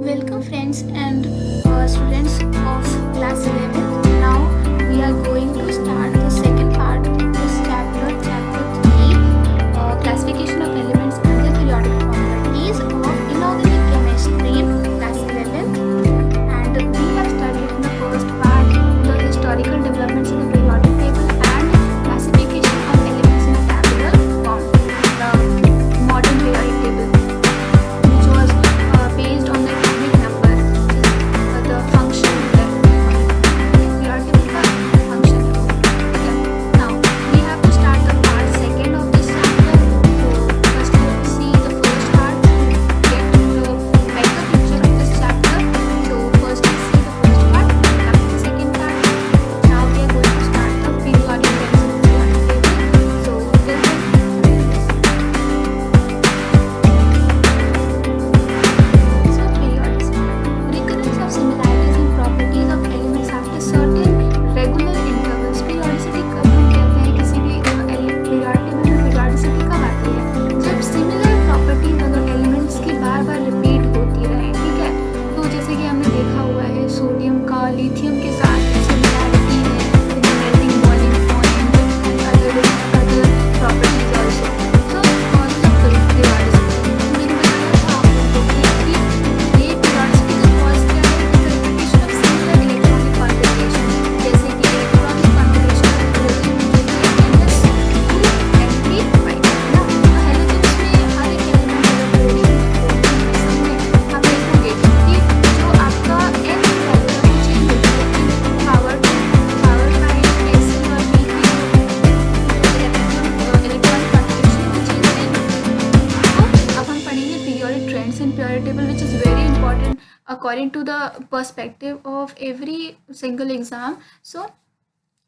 Welcome friends and students of class 11th. Now we are going to start the second part of this chapter 3, classification of elements and their periodic properties of inorganic chemistry, class 11th. And we have studied in the first part the historical developments in the periodic table and classification of elements in a tabular form. The modern periodic table, which was based on the atomic number, the function periodic table function. Okay. Now we have to start the part second of this chapter. So first we will see the first part to get the better picture of this chapter. So first we see the first part, after the second part. Now we are going to start the periodic table. So till then, so periodicity, recurrence of similarities and properties of elements after certain regular intervals. Periodicity कब हम कहते हैं किसी भी periodic table में periodicity कब आती है? जब similar properties अगर elements की बार बार repeat होती रहे, ठीक है? तो जैसे कि हमने देखा हुआ है सोडियम का लिथियम के साथ similarity है, in the melting boiling point and other properties also. So causes of periodicity. मैंने बताया था आप लोगों को कि ये periodicity का cause क्या है? Classification of similar electronic configuration, जैसे कि electronic configuration of halogen जो है NS2 ना, तो halogens में हर एक element अगर chlorine में आप देखोगे कि जो आपका n value है वो change होती है power 5 Sc और Bc electronic configuration में change है। तो अब हम पढ़ेंगे periodic trends in periodic table, which is very important according to the perspective of every single exam. So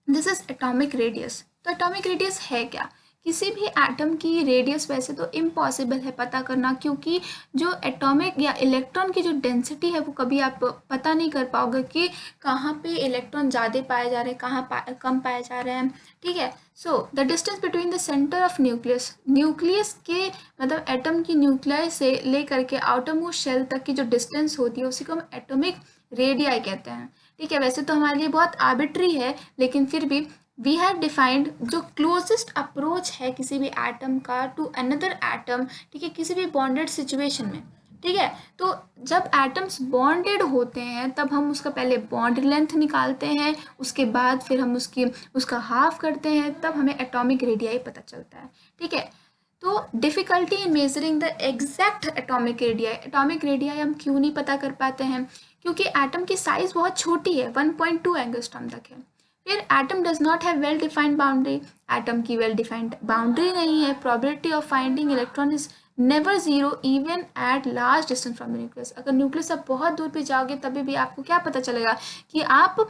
this is atomic radius. तो एटॉमिक रेडियस है क्या? किसी भी एटम की रेडियस वैसे तो इम्पॉसिबल है पता करना, क्योंकि जो एटॉमिक या इलेक्ट्रॉन की जो डेंसिटी है वो कभी आप पता नहीं कर पाओगे कि कहाँ पे इलेक्ट्रॉन ज़्यादा पाए जा रहे हैं, कहाँ कम पाए जा रहे हैं, ठीक है। So the distance between the centre of nucleus, nucleus के मतलब एटम की न्यूक्लियस से लेकर के आउटर मोस्ट शेल तक की जो डिस्टेंस होती है उसी को हम एटॉमिक रेडियाई कहते हैं, ठीक है। वैसे तो हमारे लिए बहुत आर्बिट्री है, लेकिन फिर भी वी हैव डिफाइंड जो क्लोजेस्ट अप्रोच है किसी भी एटम का टू अनदर एटम, ठीक है, किसी भी बॉन्डेड सिचुएशन में, ठीक है। तो जब एटम्स बॉन्डेड होते हैं तब हम उसका पहले बॉन्ड लेंथ निकालते हैं, उसके बाद फिर हम उसका हाफ करते हैं, तब हमें एटॉमिक रेडियाई पता चलता है, ठीक है। तो difficulty in measuring the exact atomic radii हम क्यों नहीं पता कर पाते हैं? क्योंकि एटम की साइज़ बहुत छोटी है, 1.2 एंगस्ट्रॉम तक है। फिर atom does not have well defined boundary, atom की वेल डिफाइंड बाउंड्री नहीं है। Probability of finding electron is never zero even at large distance from nucleus. अगर न्यूक्लियस से बहुत दूर पे जाओगे तभी भी आपको क्या पता चलेगा कि आप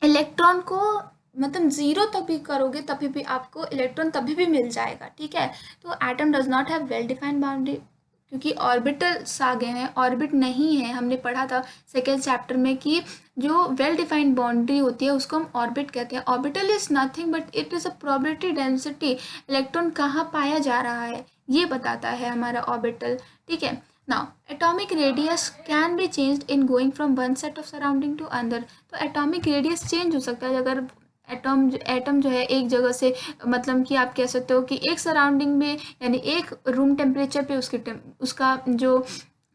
इलेक्ट्रॉन को मतलब ज़ीरो तक भी करोगे तभी भी आपको इलेक्ट्रॉन तभी भी मिल जाएगा, ठीक है। तो atom does not have well defined boundary, क्योंकि ऑर्बिटल्स आ गए हैं, ऑर्बिट नहीं है। हमने पढ़ा था सेकेंड चैप्टर में कि जो वेल डिफाइंड बाउंड्री होती है उसको हम ऑर्बिट कहते हैं। Orbital is nothing but it is a probability density, electron कहाँ पाया जा रहा है ये बताता है हमारा ऑर्बिटल, ठीक है। Now atomic radius can be changed in going from one set of surrounding to another. तो एटॉमिक रेडियस चेंज हो सकता है अगर एटम जो है एक जगह से, मतलब कि आप कह सकते हो कि एक सराउंडिंग में यानी एक रूम टेम्परेचर पे उसका जो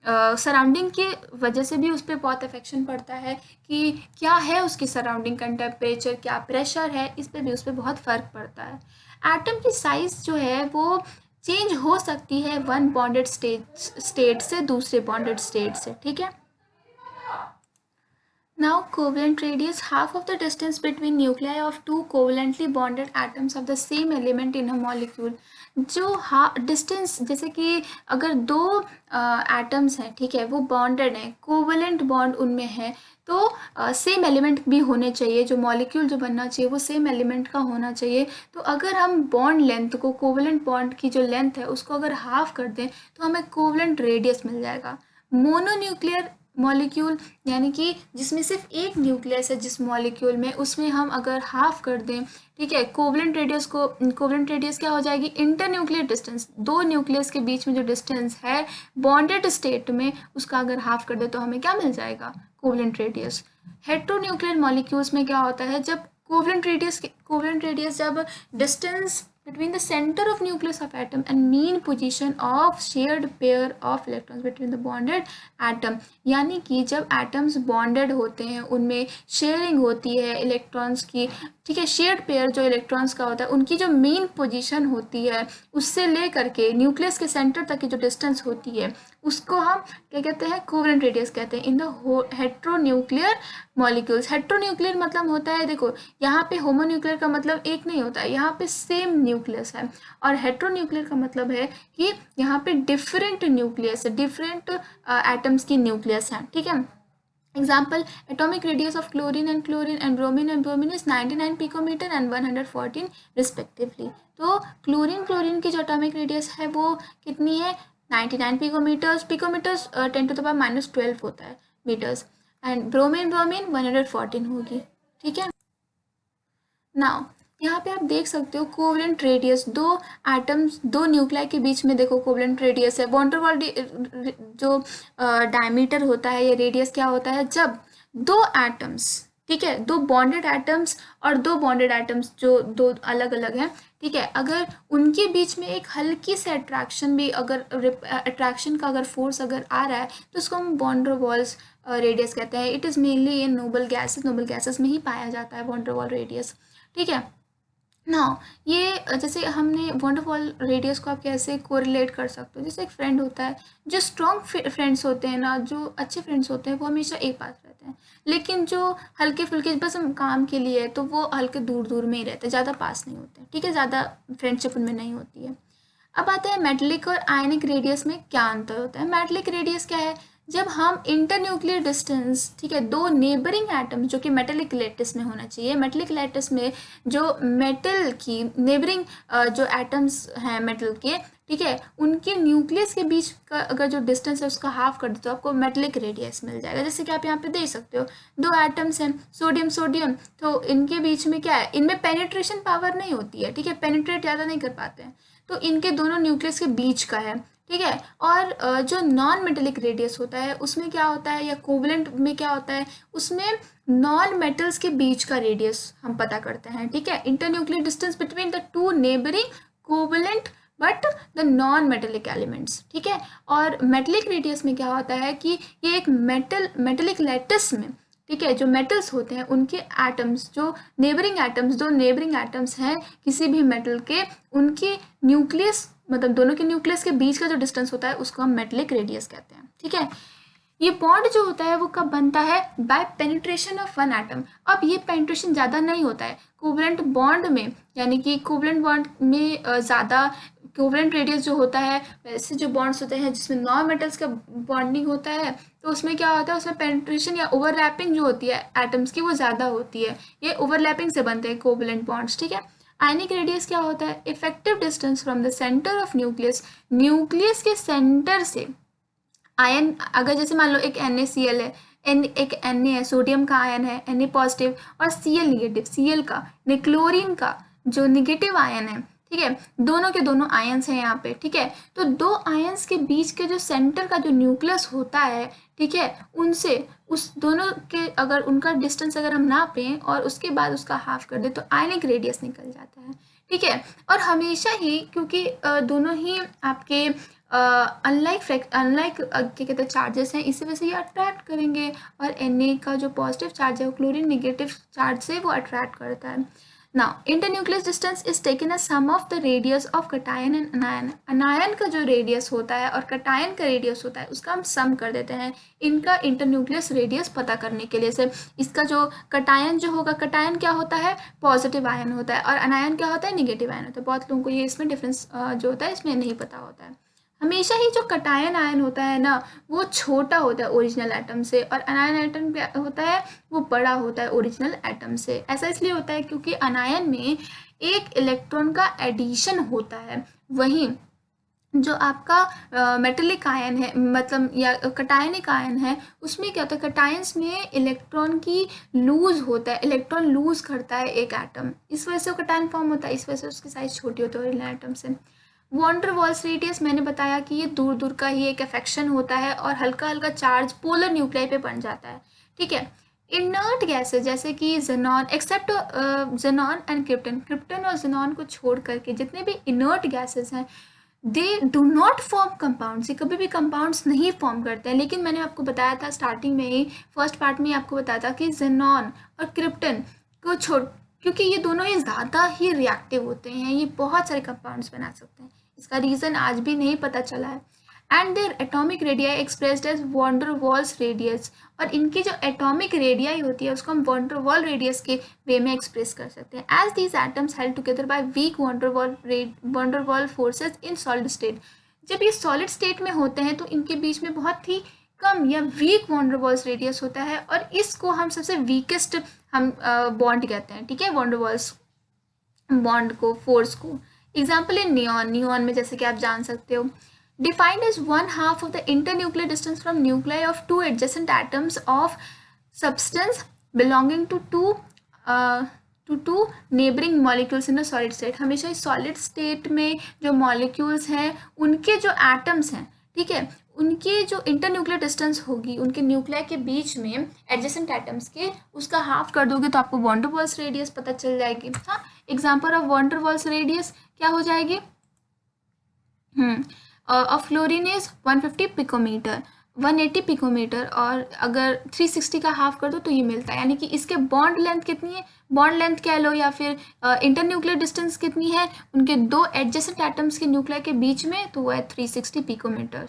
सराउंडिंग की वजह से भी उस पर बहुत अफेक्शन पड़ता है कि क्या है उसकी सराउंडिंग का टेम्परेचर, क्या प्रेशर है, इस पर भी उस पर बहुत फ़र्क पड़ता है। एटम की साइज़ जो है वो चेंज हो सकती है वन बॉन्डेड स्टेट से दूसरे बॉन्डेड स्टेट से, ठीक है। Now covalent radius, half of the distance between nuclei of two covalently bonded atoms of the same element in a molecule. जो डिस्टेंस, जैसे कि अगर दो एटम्स हैं, ठीक है, वो बॉन्डेड हैं, कोवलेंट बॉन्ड उनमें है, तो सेम एलिमेंट भी होने चाहिए, जो मॉलिक्यूल जो बनना चाहिए वो सेम एलिमेंट का होना चाहिए। तो अगर हम बॉन्ड लेंथ को, कोवलेंट बॉन्ड की जो लेंथ है उसको अगर हाफ कर दें तो हमें कोवलेंट रेडियस मिल जाएगा। मॉलिक्यूल यानी कि जिसमें सिर्फ एक न्यूक्लियस है जिस मॉलिक्यूल में, उसमें हम अगर हाफ कर दें, ठीक है, कोवलेंट रेडियस क्या हो जाएगी, इंटर न्यूक्लियर डिस्टेंस, दो न्यूक्लियस के बीच में जो डिस्टेंस है बॉन्डेड स्टेट में, उसका अगर हाफ कर दे तो हमें क्या मिल जाएगा, कोवलेंट रेडियस। हेटेरोन्यूक्लियर मॉलिक्यूल्स में क्या होता है, जब कोवलेंट रेडियस जब distance between the center of nucleus of atom and mean position of shared pair of electrons between the bonded atom, यानी कि जब एटम्स बॉन्डेड होते हैं उनमें शेयरिंग होती है इलेक्ट्रॉन्स की, ठीक है, शेयर्ड पेयर जो इलेक्ट्रॉन्स का होता है उनकी जो मेन पोजीशन होती है उससे ले करके न्यूक्लियस के सेंटर तक की जो डिस्टेंस होती है उसको हम क्या कहते हैं, कोवलेंट रेडियस कहते हैं इन द हेटेरोन्यूक्लियर मॉलिक्यूल्स। हेटेरोन्यूक्लियर मतलब होता है, देखो यहाँ पे होमोन्यूक्लियर का मतलब एक नहीं होता है, यहाँ पे सेम न्यूक्लियस है, और हेटेरोन्यूक्लियर का मतलब है कि यहाँ पे डिफरेंट न्यूक्लियस है, डिफरेंट एटम्स की न्यूक्लियस है, ठीक है। Example, atomic radius of chlorine and bromine is 99 picometre and 114 respectively. तो क्लोरीन की जो एटॉमिक रेडियस है वो कितनी है, 99 पिकोमीटर्स, 10⁻⁻12 होता है मीटर्स, एंड ब्रोमीन 114 होगी, ठीक है। नाउ यहाँ पे आप देख सकते हो कोवलेंट रेडियस, दो एटम्स दो न्यूक्लियाई के बीच में देखो कोवलेंट रेडियस है। वॉन डेर वाल्स जो डायमीटर होता है या रेडियस क्या होता है, जब दो एटम्स, ठीक है, दो बॉन्डेड एटम्स और दो बॉन्डेड एटम्स जो दो अलग अलग हैं, ठीक है, अगर उनके बीच में एक हल्की से अट्रैक्शन भी, अगर अट्रैक्शन का अगर फोर्स अगर आ रहा है तो उसको हम वॉन डेर वाल्स रेडियस कहते हैं। It is mainly in noble gases में ही पाया जाता है वॉन डेर वाल्स रेडियस, ठीक है ना। ये जैसे हमने वॉन डेर वाल्स रेडियस को आप कैसे कोरिलेट कर सकते हो, जैसे एक फ्रेंड होता है, जो स्ट्रॉन्ग फ्रेंड्स होते हैं ना, जो अच्छे फ्रेंड्स होते हैं वो हमेशा एक पास रहते हैं, लेकिन जो हल्के फुल्के बस हम काम के लिए है तो वो हल्के दूर दूर में ही रहते हैं, ज़्यादा पास नहीं होते, ठीक है, ज़्यादा फ्रेंडशिप उनमें नहीं होती है। अब आते हैं मेटेलिक और आयनिक रेडियस में क्या अंतर होता है। मेटेलिक रेडियस क्या है, जब हम इंटरन्यूक्लियर डिस्टेंस, ठीक है, दो नेबरिंग एटम जो कि मेटेलिक लैटिस में होना चाहिए, मेटेलिक लैटिस में जो मेटल की नेबरिंग जो एटम्स हैं मेटल के, ठीक है, उनके न्यूक्लियस के बीच का अगर जो डिस्टेंस है उसका हाफ कर दो तो आपको मेटेलिक रेडियस मिल जाएगा। जैसे कि आप यहाँ पे देख सकते हो, दो एटम्स हैं सोडियम सोडियम, तो इनके बीच में क्या है, इनमें पेनिट्रेशन पावर नहीं होती है, ठीक है, पेनिट्रेट ज़्यादा नहीं कर पाते हैं, तो इनके दोनों न्यूक्लियस के बीच का है, ठीक है। और जो नॉन मेटेलिक रेडियस होता है उसमें क्या होता है, या कोवलेंट में क्या होता है, उसमें नॉन मेटल्स के बीच का रेडियस हम पता करते हैं, ठीक है, internuclear distance between the two neighbouring covalent but the non metallic elements, ठीक है। और मेटेलिक रेडियस में क्या होता है कि ये एक मेटेलिक लैटिस में, ठीक है, जो मेटल्स होते हैं उनके एटम्स, जो दो नेबरिंग एटम्स हैं किसी भी मेटल के, उनके न्यूक्लियस मतलब दोनों के न्यूक्लियस के बीच का जो डिस्टेंस होता है उसको हम मेटेलिक रेडियस कहते हैं, ठीक है। ये बॉन्ड जो होता है वो कब बनता है, by penetration of one atom. अब ये पेनिट्रेशन ज़्यादा नहीं होता है कोवलेंट बॉन्ड में, यानी कि कोवलेंट बॉन्ड में ज़्यादा कोवलेंट रेडियस जो होता है, वैसे जो बॉन्ड्स होते हैं जिसमें नॉन मेटल्स का बॉन्डिंग होता है तो उसमें क्या होता है, उसमें पेनिट्रेशन या ओवरलैपिंग जो होती है एटम्स की वो ज़्यादा होती है, ये ओवरलैपिंग से बनते हैं कोवलेंट बॉन्ड्स, ठीक है। आयनिक रेडियस क्या होता है, effective distance from the centre of nucleus के सेंटर से आयन, अगर जैसे मान लो एक NaCl है, एक Na है, सोडियम का आयन है Na पॉजिटिव, और Cl निगेटिव, Cl का क्लोरीन का जो निगेटिव आयन है, ठीक है, दोनों के दोनों आयन्स हैं यहाँ पे, ठीक है। तो दो आयन्स के बीच के जो सेंटर का जो न्यूक्लियस होता है, ठीक है, उनसे उस दोनों के अगर उनका डिस्टेंस अगर हम नापें और उसके बाद उसका हाफ कर दें तो आयनिक रेडियस निकल जाता है, ठीक है। और हमेशा ही क्योंकि दोनों ही आपके अनलाइक क्या कहते हैं चार्जेस हैं, इसी वजह से ये अट्रैक्ट करेंगे, और Na का जो पॉजिटिव चार्ज है वो क्लोरीन निगेटिव चार्ज से वो अट्रैक्ट करता है। Now internuclear distance is taken as sum of the radius of cation and anion. Anion का जो रेडियस होता है और कटायन का रेडियस होता है उसका हम सम कर देते हैं इनका इंटरन्यूक्लियस रेडियस पता करने के लिए से। इसका जो कटायन जो होगा, कटायन क्या होता है, पॉजिटिव आयन होता है, और अनायन क्या होता है, निगेटिव आयन होता है। बहुत लोगों को ये इसमें डिफरेंस जो होता है इसमें नहीं पता होता है। हमेशा ही जो कटायन आयन होता है ना वो छोटा होता है ओरिजिनल एटम से, और अनायन एटम क्या होता है वो बड़ा होता है ओरिजिनल एटम से। ऐसा इसलिए होता है क्योंकि अनायन में एक इलेक्ट्रॉन का एडिशन होता है, वहीं जो आपका मेटेलिक आयन है, मतलब या कटायनिक आयन है, उसमें क्या होता है, कटायंस में इलेक्ट्रॉन की लूज होता है, इलेक्ट्रॉन लूज करता है एक एटम, इस वजह से वो कटायन फॉर्म होता है, इस वजह से उसकी साइज छोटी होती है ओरिजिनल एटम से। वॉन्डर वॉल्स रेडियस मैंने बताया कि ये दूर दूर का ही एक अफेक्शन होता है और हल्का हल्का चार्ज पोलर न्यूक्लियाई पे बन जाता है, ठीक है। इनर्ट गैसेस जैसे कि xenon, except xenon and krypton, krypton और जेनॉन को छोड़ करके जितने भी इनर्ट गैसेस हैं, they do not form compounds, ये कभी भी कंपाउंड्स नहीं फॉर्म करते हैं। लेकिन मैंने आपको बताया था स्टार्टिंग में ही, फर्स्ट पार्ट में ही आपको बताया था कि जेनॉन और क्रिप्टन को छोड़, क्योंकि ये दोनों ही ज़्यादा ही रिएक्टिव होते हैं, ये बहुत सारे कंपाउंड्स बना सकते हैं, इसका रीज़न आज भी नहीं पता चला है। And their atomic radii expressed as van der Waals radius, और इनकी जो एटॉमिक रेडियाई होती है उसको हम वॉन्डर वॉल रेडियस के वे में एक्सप्रेस कर सकते हैं। As these atoms held together by weak van der Waal forces in solid state, जब ये सॉलिड स्टेट में होते हैं तो इनके बीच में बहुत ही कम या वीक वॉन्डर वॉल्स रेडियस होता है, और इसको हम सबसे वीकेस्ट हम बॉन्ड कहते हैं, ठीक है, वॉन्डर वॉल्स बॉन्ड को, फोर्स को। एग्जाम्पल इन नियॉन, नियॉन में जैसे कि आप जान सकते हो, defined as 1/2 of the internuclear distance from nuclei of two adjacent atoms of substance belonging to two neighboring molecules in a solid state। हमेशा इस solid state में जो molecules हैं उनके जो atoms हैं, ठीक है, उनके जो इंटरन्यूक्लियर डिस्टेंस होगी उनके न्यूक्लिया के बीच में एडजेसेंट एटम्स के, उसका हाफ कर दोगे तो आपको वॉन्डर वॉल्स रेडियस पता चल जाएगी। हाँ, example of van der Waals radius क्या हो जाएगी, of fluorine is 150 picometre, 180 picometre, और अगर 360 का हाफ कर दो तो ये मिलता है, यानी कि इसके बॉन्ड लेंथ कितनी है, बॉन्ड लेंथ कह लो या फिर इंटरन्यूक्लियर डिस्टेंस कितनी है उनके दो एडजेसेंट एटम्स के न्यूक्लिया के बीच में, तो वो है 360 picometre.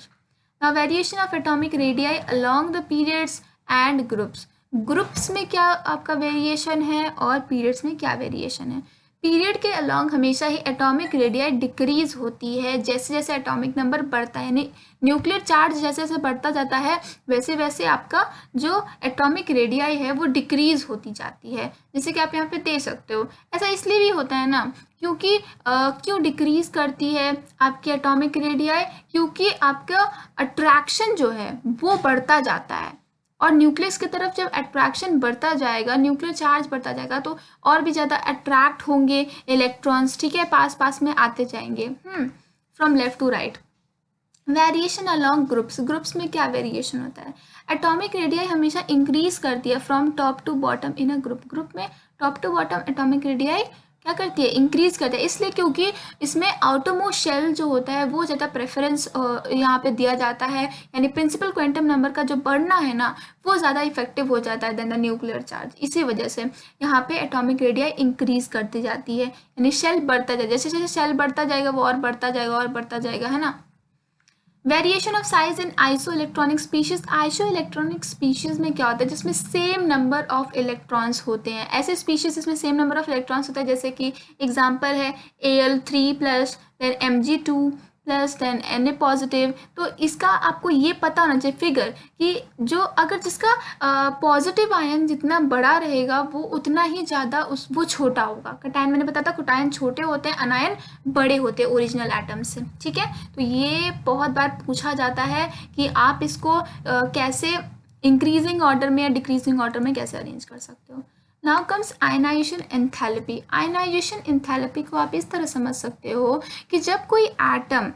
Now variation of atomic radii along the periods and groups, groups में क्या आपका वेरिएशन है और पीरियड्स में क्या वेरिएशन है। पीरियड के अलोंग हमेशा ही एटॉमिक रेडियाई डिक्रीज होती है, जैसे जैसे एटॉमिक नंबर बढ़ता है, यानी न्यूक्लियर चार्ज जैसे जैसे बढ़ता जाता है वैसे वैसे आपका जो एटॉमिक रेडियाई है वो डिक्रीज होती जाती है, जैसे कि आप यहाँ पे दे सकते हो। ऐसा इसलिए भी होता है ना, क्योंकि क्यों डिक्रीज करती है आपकी एटॉमिक रेडियाई, क्योंकि आपका अट्रैक्शन जो है वो बढ़ता जाता है, और न्यूक्लियस की तरफ जब अट्रैक्शन बढ़ता जाएगा, न्यूक्लियर चार्ज बढ़ता जाएगा, तो और भी ज़्यादा अट्रैक्ट होंगे इलेक्ट्रॉन्स, ठीक है, पास पास में आते जाएंगे from left to right. Variation along groups, groups में क्या वेरिएशन होता है, एटॉमिक रेडियाई हमेशा इंक्रीज करती है from top to bottom in a group, group में top to bottom atomic radii क्या करती है, इंक्रीज करती है, इसलिए क्योंकि इसमें आउटरमोस्ट शेल जो होता है वो ज़्यादा प्रेफरेंस यहाँ पे दिया जाता है, यानी प्रिंसिपल क्वांटम नंबर का जो बढ़ना है ना वो ज़्यादा इफेक्टिव हो जाता है देन द न्यूक्लियर चार्ज, इसी वजह से यहाँ पे एटॉमिक रेडियाई इंक्रीज करती जाती है, यानी शेल बढ़ता जाए, जैसे जैसे शेल बढ़ता जाएगा वो और बढ़ता जाएगा और बढ़ता जाएगा, है ना। Variation of size in iso electronic species, iso electronic species में क्या होता है, जिसमें सेम नंबर ऑफ इलेक्ट्रॉन्स होते हैं, ऐसे स्पीशीज जिसमें सेम नंबर ऑफ इलेक्ट्रॉन्स होता है, जैसे कि एग्जांपल है Al3 plus then Mg2 plus then Na positive. तो इसका आपको ये पता होना चाहिए फिगर कि जो अगर जिसका पॉजिटिव आयन जितना बड़ा रहेगा वो उतना ही ज़्यादा वो छोटा होगा। कटायन मैंने बताया था, कटायन छोटे होते हैं, अनायन बड़े होते हैं ओरिजिनल एटम से, ठीक है। तो ये बहुत बार पूछा जाता है कि आप इसको कैसे इंक्रीजिंग ऑर्डर में या डिक्रीजिंग ऑर्डर में कैसे अरेंज कर सकते हो। Now comes ionization enthalpy, ionization enthalpy को आप इस तरह समझ सकते हो कि जब कोई एटम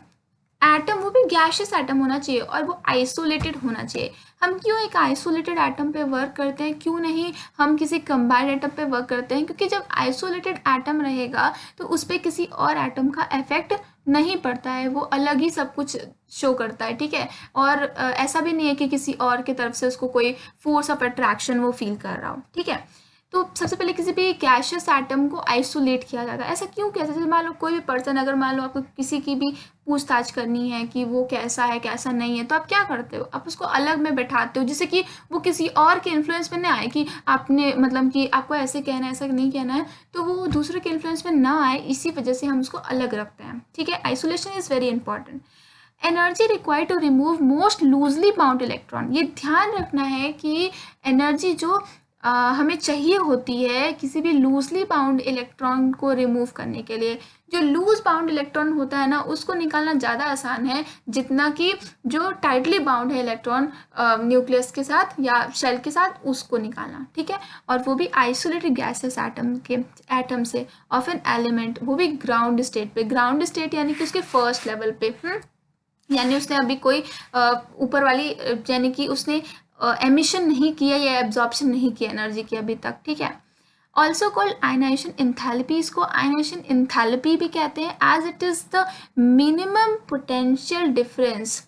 वो भी गैशियस एटम होना चाहिए और वो आइसोलेटेड होना चाहिए। हम क्यों एक आइसोलेटेड एटम पे वर्क करते हैं, क्यों नहीं हम किसी कंबाइंड एटम पे वर्क करते हैं, क्योंकि जब आइसोलेटेड एटम रहेगा तो उस पर किसी और एटम का इफेक्ट नहीं पड़ता है, वो अलग ही सब कुछ शो करता है, ठीक है। और ऐसा भी नहीं है कि किसी और की तरफ से उसको कोई फोर्स ऑफ अट्रैक्शन वो फील कर रहा हो, ठीक है। तो सबसे पहले किसी भी गैशियस एटम को आइसोलेट किया जाता है। ऐसा क्यों किया जाता है, जैसे मान लो कोई भी पर्सन, अगर मान लो आपको किसी की भी पूछताछ करनी है कि वो कैसा है कैसा नहीं है, तो आप क्या करते हो, आप उसको अलग में बैठाते हो, जिससे कि वो किसी और के इन्फ्लुएंस में ना आए कि आपने मतलब कि आपको ऐसे कहना है ऐसा नहीं कहना है, तो वो दूसरे के इन्फ्लुएंस में ना आए, इसी वजह से हम उसको अलग रखते हैं, ठीक है। Isolation is very important. Energy required to remove most loosely bound electron, ये ध्यान रखना है कि एनर्जी जो हमें चाहिए होती है किसी भी लूजली बाउंड इलेक्ट्रॉन को रिमूव करने के लिए। जो लूज बाउंड इलेक्ट्रॉन होता है ना, उसको निकालना ज़्यादा आसान है जितना कि जो टाइटली बाउंड है इलेक्ट्रॉन न्यूक्लियस के साथ या शेल के साथ, उसको निकालना, ठीक है। और वो भी आइसोलेटेड गैसेस एटम से ऑफ एन एलिमेंट, वो भी ग्राउंड स्टेट पे। ग्राउंड स्टेट यानी कि उसके फर्स्ट लेवल पे, यानी उसने अभी कोई ऊपर वाली यानी कि उसने एमिशन नहीं किया या एब्जॉर्प्शन नहीं किया एनर्जी की अभी तक, ठीक है। ऑल्सो कॉल्ड आयनाइजेशन इंथैल्पी, इसको आयनाइजेशन इंथैल्पी भी कहते हैं, as it is the minimum potential difference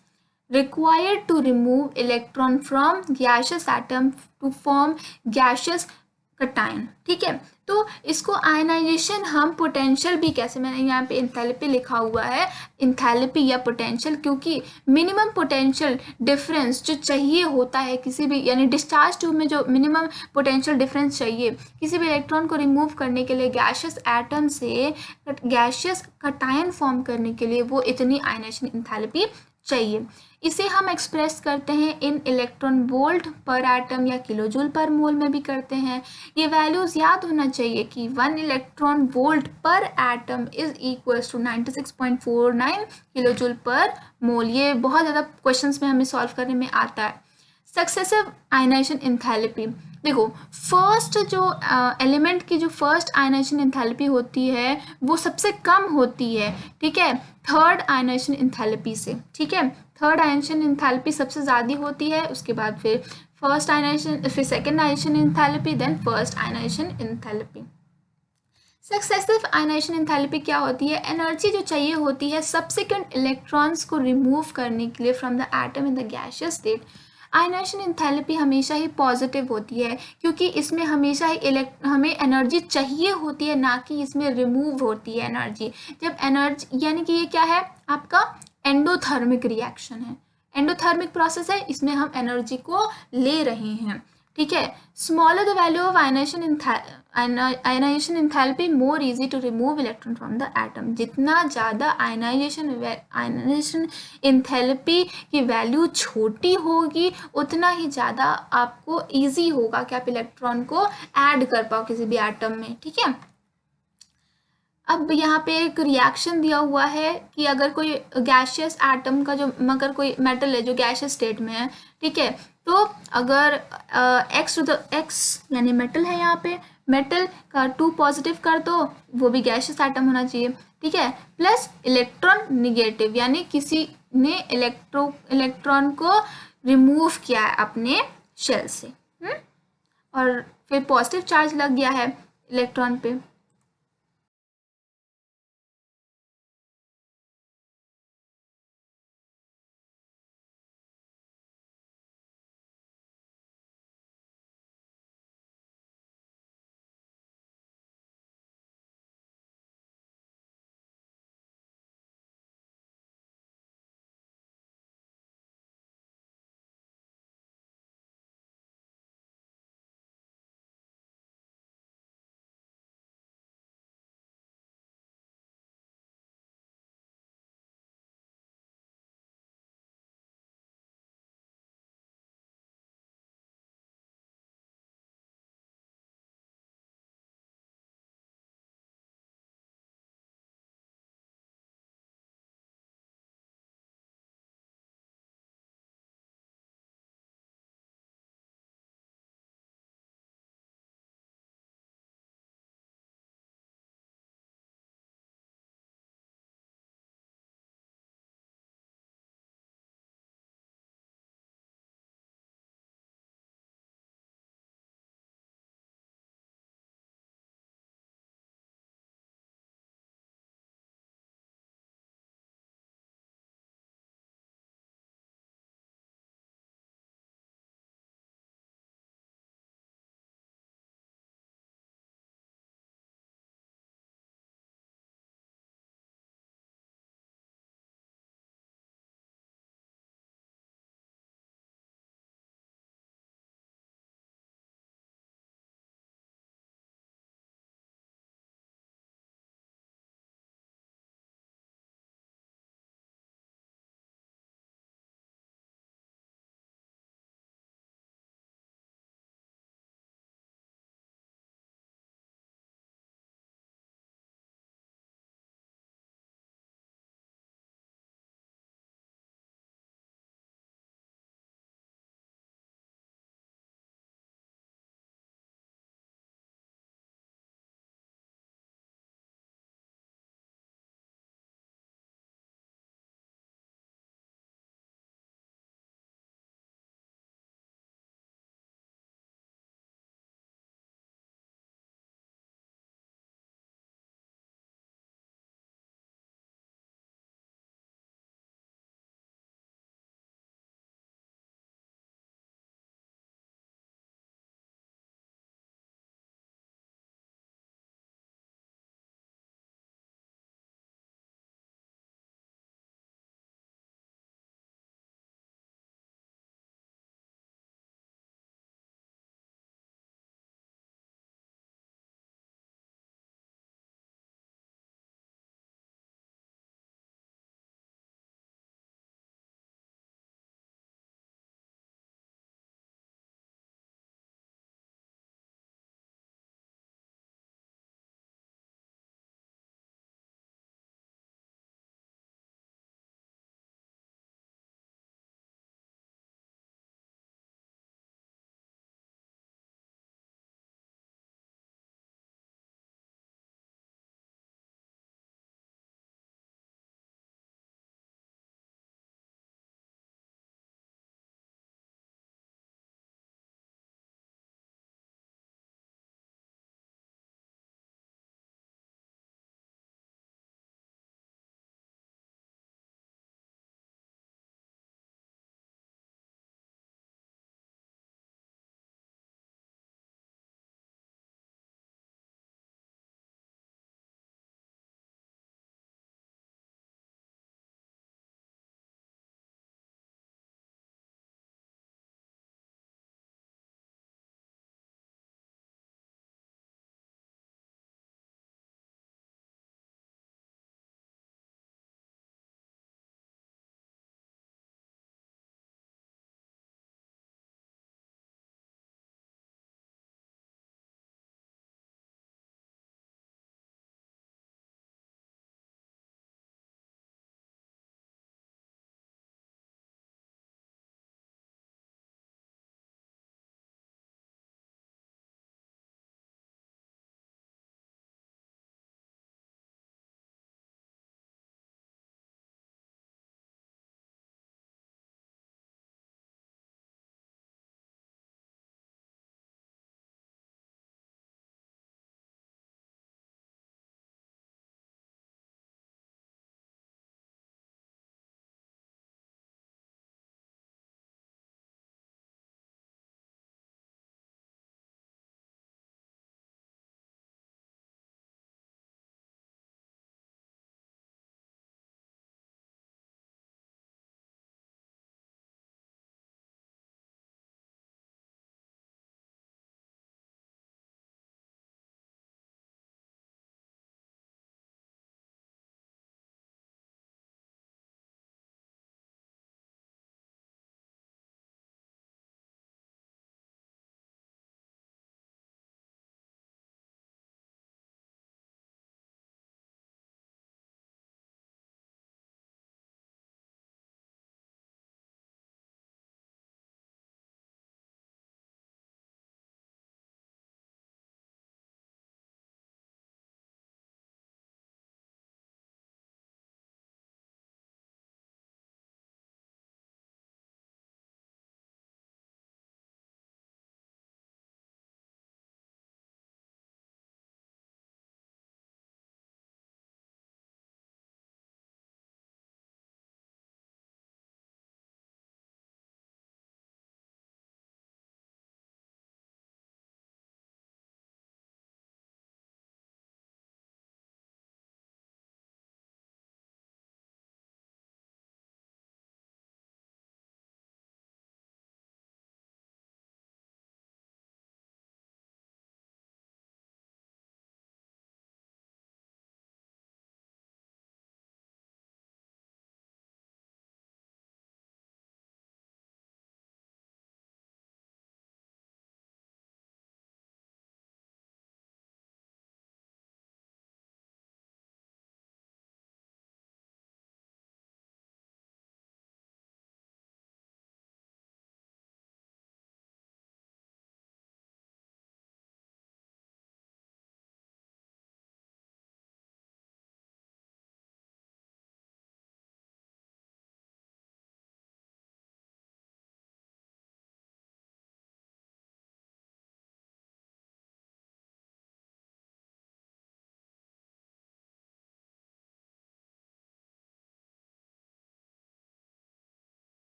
required to remove electron from gaseous atom to form gaseous cation, ठीक है। तो इसको आयनाइजेशन हम पोटेंशियल भी कैसे, मैंने यहाँ पे इंथैल्पी लिखा हुआ है, इंथैल्पी या पोटेंशियल, क्योंकि मिनिमम पोटेंशियल डिफरेंस जो चाहिए होता है किसी भी, यानी डिस्चार्ज ट्यूब में जो मिनिमम पोटेंशियल डिफरेंस चाहिए किसी भी इलेक्ट्रॉन को रिमूव करने के लिए गैशियस एटम से गैशियस कटायन फॉर्म करने के लिए, वो इतनी आयनाइजेशन इंथैल्पी चाहिए। इसे हम एक्सप्रेस करते हैं इन इलेक्ट्रॉन वोल्ट पर एटम या किलोजूल पर मोल में भी करते हैं। ये वैल्यूज़ याद होना चाहिए कि 1 इलेक्ट्रॉन वोल्ट पर atom is equals to 96.49 kilojoule पर मोल। ये बहुत ज़्यादा क्वेश्चंस में हमें सॉल्व करने में आता है। सक्सेसिव आयनाइजेशन इंथैल्पी, देखो फर्स्ट जो एलिमेंट की जो फर्स्ट आयनाइजेशन इंथैल्पी होती है वो सबसे कम होती है, ठीक है, थर्ड आयनाइजेशन इंथैल्पी से, ठीक है। थर्ड आयनाइजेशन इंथैल्पी सबसे ज़्यादा होती है, उसके बाद फिर फर्स्ट आयनाइजेशन, फिर second ionization enthalpy, then first ionization enthalpy. Successive ionization enthalpy क्या होती है, एनर्जी जो चाहिए होती है सब्सिक्वेंट इलेक्ट्रॉन्स को रिमूव करने के लिए from the atom in the gaseous state. Ionization enthalpy हमेशा ही पॉजिटिव होती है, क्योंकि इसमें हमेशा ही हमें एनर्जी चाहिए होती है, ना कि इसमें रिमूव होती है एनर्जी। जब एनर्जी, यानी कि ये क्या है आपका एंडोथर्मिक रिएक्शन है, एंडोथर्मिक प्रोसेस है, इसमें हम एनर्जी को ले रहे हैं, ठीक है। Smaller the value of ionization enthalpy more easy to remove electron from the atom. जितना ज़्यादा आयनाइजेशन इंथैल्पी की वैल्यू छोटी होगी, उतना ही ज़्यादा आपको इजी होगा कि आप इलेक्ट्रॉन को ऐड कर पाओ किसी भी एटम में, ठीक है। अब यहाँ पे एक रिएक्शन दिया हुआ है कि अगर कोई गैशियस एटम का जो, अगर कोई मेटल है जो गैशियस स्टेट में है, ठीक है, तो अगर एक्स टू द एक्स यानी मेटल है, यहाँ पे मेटल का 2 पॉजिटिव कर दो, वो भी गैशियस एटम होना चाहिए, ठीक है, प्लस इलेक्ट्रॉन निगेटिव, यानी किसी ने इलेक्ट्रॉन को रिमूव किया है अपने शेल से, और फिर पॉजिटिव चार्ज लग गया है इलेक्ट्रॉन पे,